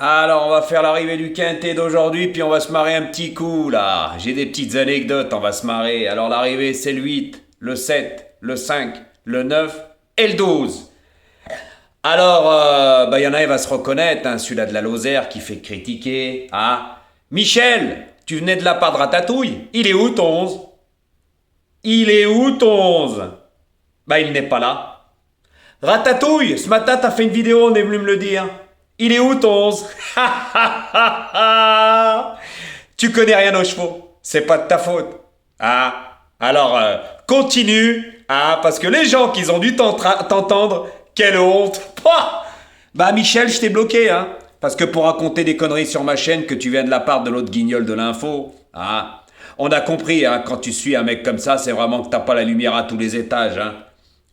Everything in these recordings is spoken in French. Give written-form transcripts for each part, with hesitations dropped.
Alors, on va faire l'arrivée du quintet d'aujourd'hui, puis on va se marrer un petit coup, là. J'ai des petites anecdotes, on va se marrer. Alors, l'arrivée, c'est le 8, le 7, le 5, le 9 et le 12. Alors, il y en a, il va se reconnaître, hein, celui-là de la Lozère qui fait critiquer. Ah, Michel, tu venais de la part de Ratatouille. Il est où ton 11? Il est où ton 11? Il n'est pas là. Ratatouille, ce matin, t'as fait une vidéo, on est venu me le dire. Il est où ton 11? Tu connais rien aux chevaux. C'est pas de ta faute. Ah, alors continue. Ah, parce que les gens qui ont dû t'entendre, quelle honte. Pouah. Michel, je t'ai bloqué, hein. Parce que pour raconter des conneries sur ma chaîne que tu viens de la part de l'autre guignol de l'info, ah, on a compris, hein, quand tu suis un mec comme ça, c'est vraiment que t'as pas la lumière à tous les étages, hein.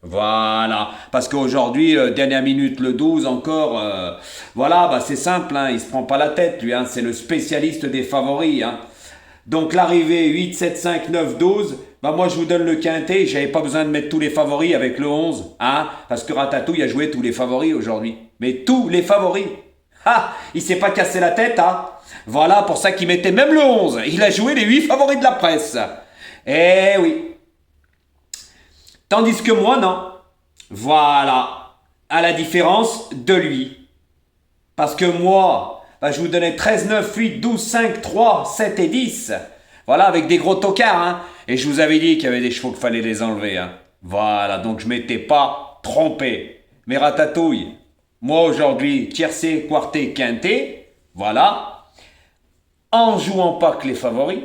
Voilà, parce qu'aujourd'hui, dernière minute, le 12 encore, voilà, c'est simple, hein, il se prend pas la tête, lui, hein, c'est le spécialiste des favoris. Hein. Donc l'arrivée 8, 7, 5, 9, 12, moi je vous donne le quintet, j'avais pas besoin de mettre tous les favoris avec le 11, hein, parce que Ratatouille a joué tous les favoris aujourd'hui. Mais tous les favoris. Ah, il s'est pas cassé la tête, hein. Voilà pour ça qu'il mettait même le 11, il a joué les 8 favoris de la presse. Eh oui. Tandis que moi, non. Voilà. À la différence de lui. Parce que moi, je vous donnais 13, 9, 8, 12, 5, 3, 7 et 10. Voilà, avec des gros tocards. Hein. Et je vous avais dit qu'il y avait des chevaux qu'il fallait les enlever. Hein. Voilà, donc je m'étais pas trompé. Mais Ratatouille, moi aujourd'hui, tiercé, quarté, quinté, voilà, en jouant pas que les favoris,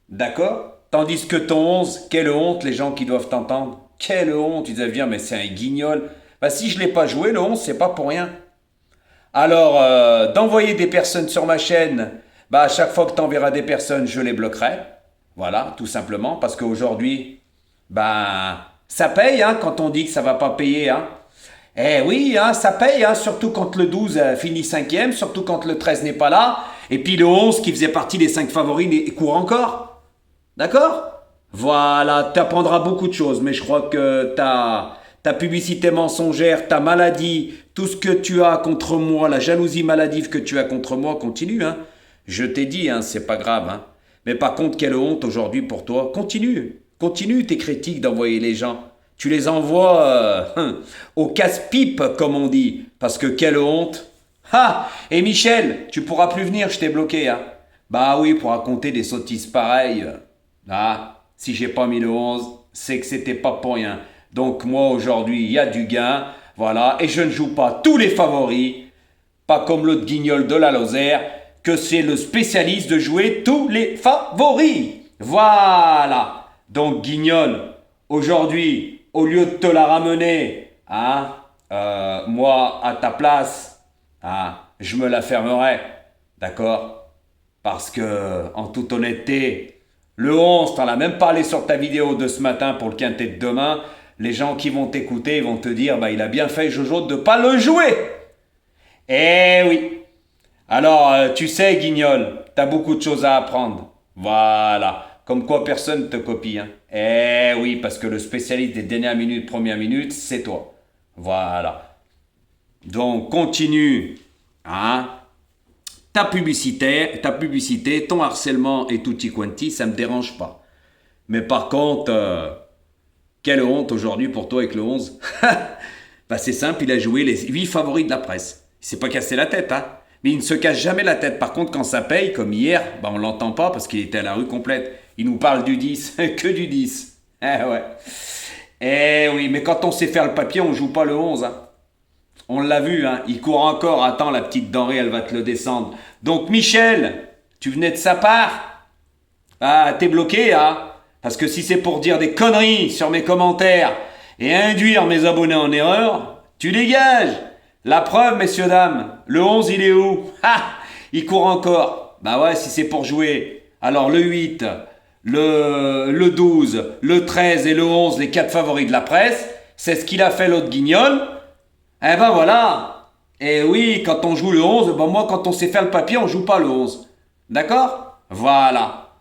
d'accord? Tandis que ton 11, quelle honte les gens qui doivent t'entendre. Quelle honte, ils doivent dire, mais c'est un guignol. Si je l'ai pas joué, le 11, c'est pas pour rien. Alors, d'envoyer des personnes sur ma chaîne, à chaque fois que tu enverras des personnes, je les bloquerai. Voilà, tout simplement, parce qu'aujourd'hui, ça paye, hein, quand on dit que ça va pas payer, hein. Eh oui, hein, ça paye, hein, surtout quand le 12 finit cinquième, surtout quand le 13 n'est pas là, et puis le 11 qui faisait partie des 5 favoris court encore. D'accord? Voilà, tu apprendras beaucoup de choses, mais je crois que ta publicité mensongère, ta maladie, tout ce que tu as contre moi, la jalousie maladive que tu as contre moi, continue. Hein. Je t'ai dit, hein, c'est pas grave. Hein. Mais par contre, quelle honte aujourd'hui pour toi. Continue, continue tes critiques d'envoyer les gens. Tu les envoies au casse-pipe, comme on dit. Parce que quelle honte. Ah, et Michel, tu pourras plus venir, je t'ai bloqué. Hein. Bah oui, pour raconter des sottises pareilles. Ah, si j'ai pas mis le 11, c'est que c'était pas pour rien. Donc moi aujourd'hui, il y a du gain, voilà, et je ne joue pas tous les favoris, pas comme l'autre guignol de la Lozère, que c'est le spécialiste de jouer tous les favoris. Voilà. Donc guignol, aujourd'hui, au lieu de te la ramener, hein, moi à ta place, hein, je me la fermerai, d'accord? Parce que, en toute honnêteté, le 11, t'en as même parlé sur ta vidéo de ce matin pour le quintet de demain. Les gens qui vont t'écouter vont te dire, il a bien fait Jojo de ne pas le jouer. Eh oui. Alors, tu sais, Guignol, t'as beaucoup de choses à apprendre. Voilà. Comme quoi personne ne te copie. Hein. Eh oui, parce que le spécialiste des dernières minutes, premières minutes, c'est toi. Voilà. Donc, continue. Hein, ta publicité, ton harcèlement et tutti quanti, ça me dérange pas. Mais par contre, quelle honte aujourd'hui pour toi avec le 11. C'est simple, il a joué les 8 favoris de la presse. Il s'est pas cassé la tête, hein. Mais il ne se casse jamais la tête. Par contre, quand ça paye, comme hier, on l'entend pas parce qu'il était à la rue complète. Il nous parle du 10, que du 10. Eh ouais. Eh oui, mais quand on sait faire le papier, on joue pas le 11, hein. On l'a vu, hein, il court encore. Attends, la petite denrée, elle va te le descendre. Donc, Michel, tu venais de sa part? Ah, t'es bloqué, hein? Parce que si c'est pour dire des conneries sur mes commentaires et induire mes abonnés en erreur, tu dégages. La preuve, messieurs, dames, le 11, il est où? Ah, il court encore. Ouais, si c'est pour jouer. Alors, le 8, le 12, le 13 et le 11, les 4 favoris de la presse, c'est ce qu'il a fait l'autre guignol. Eh voilà. Et oui, quand on joue le 11, moi, quand on sait faire le papier, on joue pas le 11. D'accord? Voilà.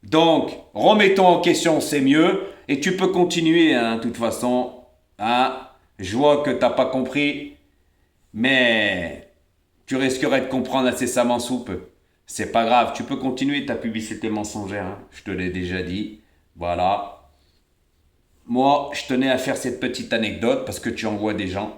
Donc, remettons en question, c'est mieux. Et tu peux continuer, hein, de toute façon. Hein, je vois que t'as pas compris. Mais tu risquerais de comprendre incessamment sous peu. C'est pas grave, tu peux continuer ta publicité mensongère, hein. Je te l'ai déjà dit. Voilà. Moi, je tenais à faire cette petite anecdote parce que tu en vois des gens.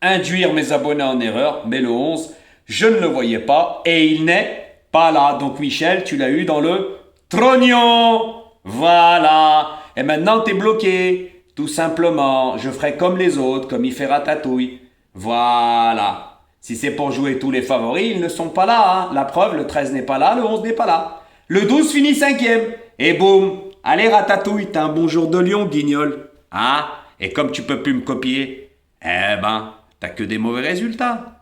Induire mes abonnés en erreur, mais le 11, je ne le voyais pas et il n'est pas là. Donc Michel, tu l'as eu dans le trognon. Voilà. Et maintenant, t'es bloqué. Tout simplement, je ferai comme les autres, comme il fait Ratatouille. Voilà. Si c'est pour jouer tous les favoris, ils ne sont pas là. Hein. La preuve, le 13 n'est pas là, le 11 n'est pas là. Le 12 finit cinquième. Et boum. Allez Ratatouille, t'as un bon jour de lion, guignol. Ah, et comme tu peux plus me copier, eh ben, t'as que des mauvais résultats.